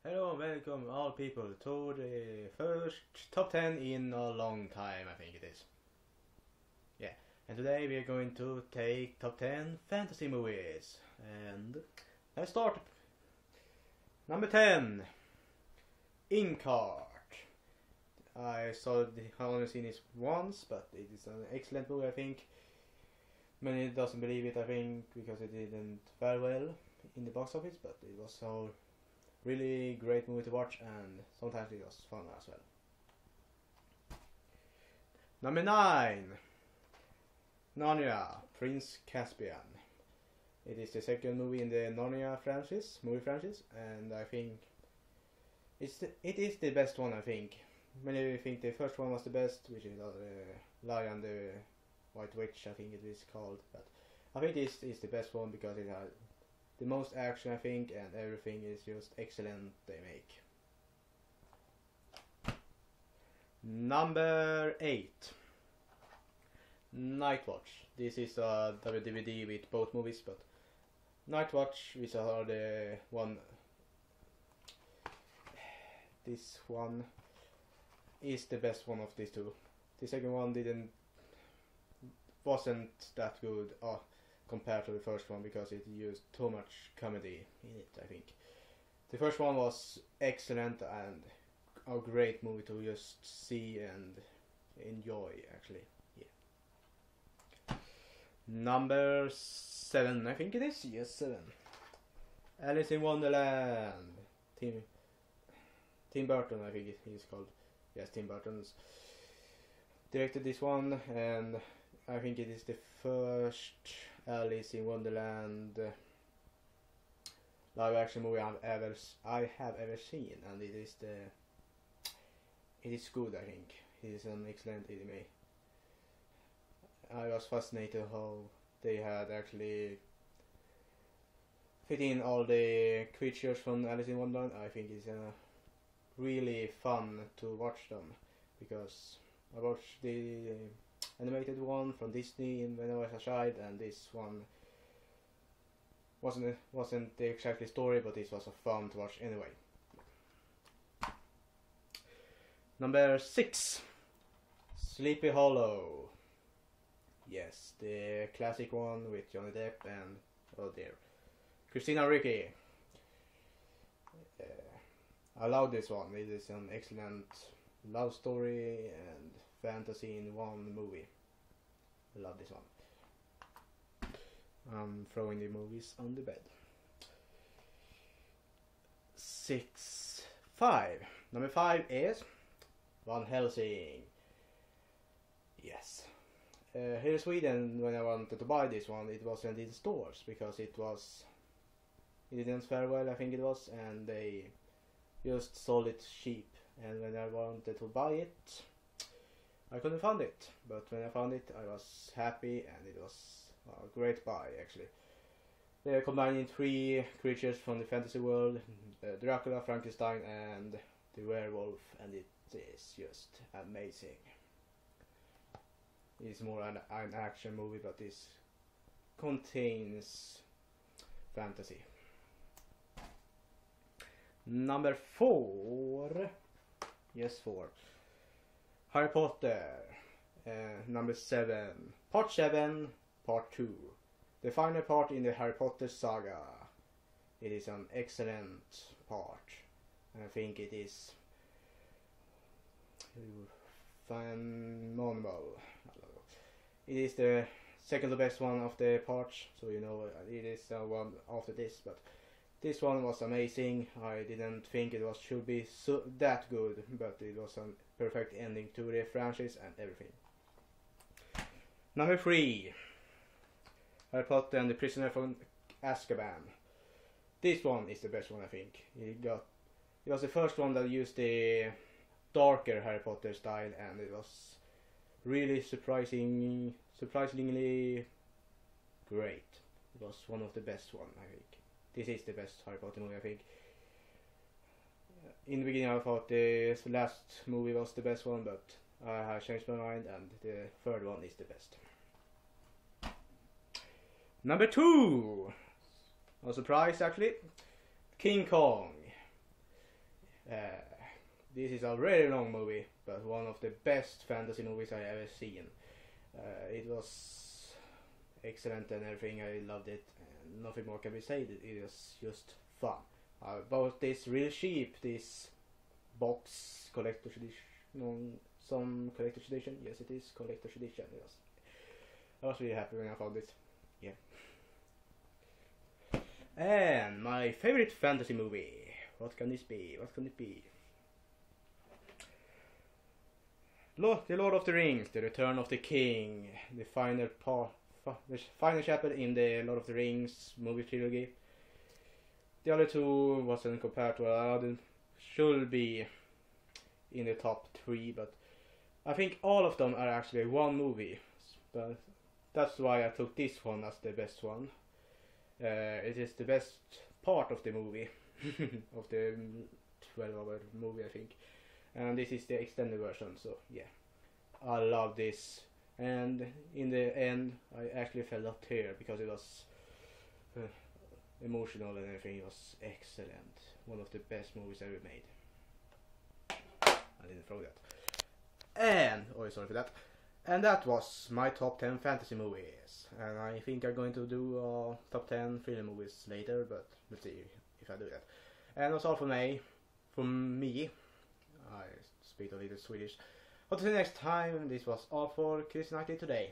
Hello and welcome all people to the first top 10 in a long time, I think it is. Yeah, and today we are going to take top 10 fantasy movies. And let's start. Number 10, Inkheart. I saw the only seen it once, but it is an excellent movie, I think. Many doesn't believe it, I think, because it didn't very well in the box office, but it was so really great movie to watch, and sometimes it was fun as well. Number 9, Narnia, Prince Caspian. It is the second movie in the Narnia movie franchise, and I think it is the best one, I think. Many think the first one was the best, which is Lion the White Witch, I think it is called, but I think this is the best one because it has the most action, I think, and everything is just excellent they make. Number 8, Nightwatch. This is a DVD with both movies, but Nightwatch is the one. This one is the best one of these two. The second one wasn't that good compared to the first one because it used too much comedy in it, I think. The first one was excellent and a great movie to just see and enjoy, actually. Yeah. Number 7, I think it is. Yes, 7. Alice in Wonderland. Tim Burton, I think he's called. Yes, Tim Burton's directed this one, and I think it is the first Alice in Wonderland live action movie I have ever seen, and it is good, I think. It is an excellent anime. I was fascinated how they had actually fit in all the creatures from Alice in Wonderland. I think it's really fun to watch them, because I watched the animated one from Disney when I was a child, and this one wasn't the exactly story, but this was a fun to watch anyway. Number 6, Sleepy Hollow. Yes, the classic one with Johnny Depp and, oh dear, Christina Ricci. I love this one. It is an excellent love story and fantasy in one movie. I love this one. I'm throwing the movies on the bed. 5. Number 5 is Van Helsing. Yes. Here in Sweden, when I wanted to buy this one, it wasn't in stores because it didn't fare well, I think it was, and they just sold it cheap. And when I wanted to buy it, I couldn't find it. But when I found it, I was happy, and it was a great buy, actually. They're combining 3 creatures from the fantasy world: Dracula, Frankenstein, and the werewolf, and it is just amazing. It's more an action movie, but this contains fantasy. Number 4. Yes, 4. Harry Potter. Number 7. Part 7, Part 2. The final part in the Harry Potter saga. It is an excellent part. I think it is phenomenal. It is the second to best one of the parts, so you know it is one after this, but this one was amazing. I didn't think it should be that good, but it was a perfect ending to the franchise and everything. Number 3, Harry Potter and the Prisoner from Azkaban. This one is the best one, I think. It was the first one that used the darker Harry Potter style, and it was really surprisingly great. It was one of the best one, I think. This is the best Harry Potter movie, I think. In the beginning I thought the last movie was the best one, but I have changed my mind, and the third one is the best. Number 2, no surprise actually, King Kong. This is a really long movie, but one of the best fantasy movies I ever seen. It was excellent and everything. I loved it, and nothing more can be said. It was just fun. I bought this real cheap, this box collector's edition, some collector's edition. Yes, it is collector's edition. Yes, I was really happy when I found it. Yeah. And my favorite fantasy movie. What can this be? What can it be? The Lord of the Rings, The Return of the King, the final chapter in the Lord of the Rings movie trilogy. The other two wasn't compared to other, should be in the top 3, but I think all of them are actually one movie. But that's why I took this one as the best one. It is the best part of the movie, of the 12-hour movie, I think. And this is the extended version, so yeah. I love this. And in the end, I actually fell a tear because it was emotional and everything. It was excellent. One of the best movies ever made. I didn't throw that. And, oh sorry for that. And that was my top 10 fantasy movies. And I think I'm going to do top 10 thriller movies later, but let's see if I do that. And that's all from me. I speak a little Swedish. Until next time, this was all for Chris Knightley today.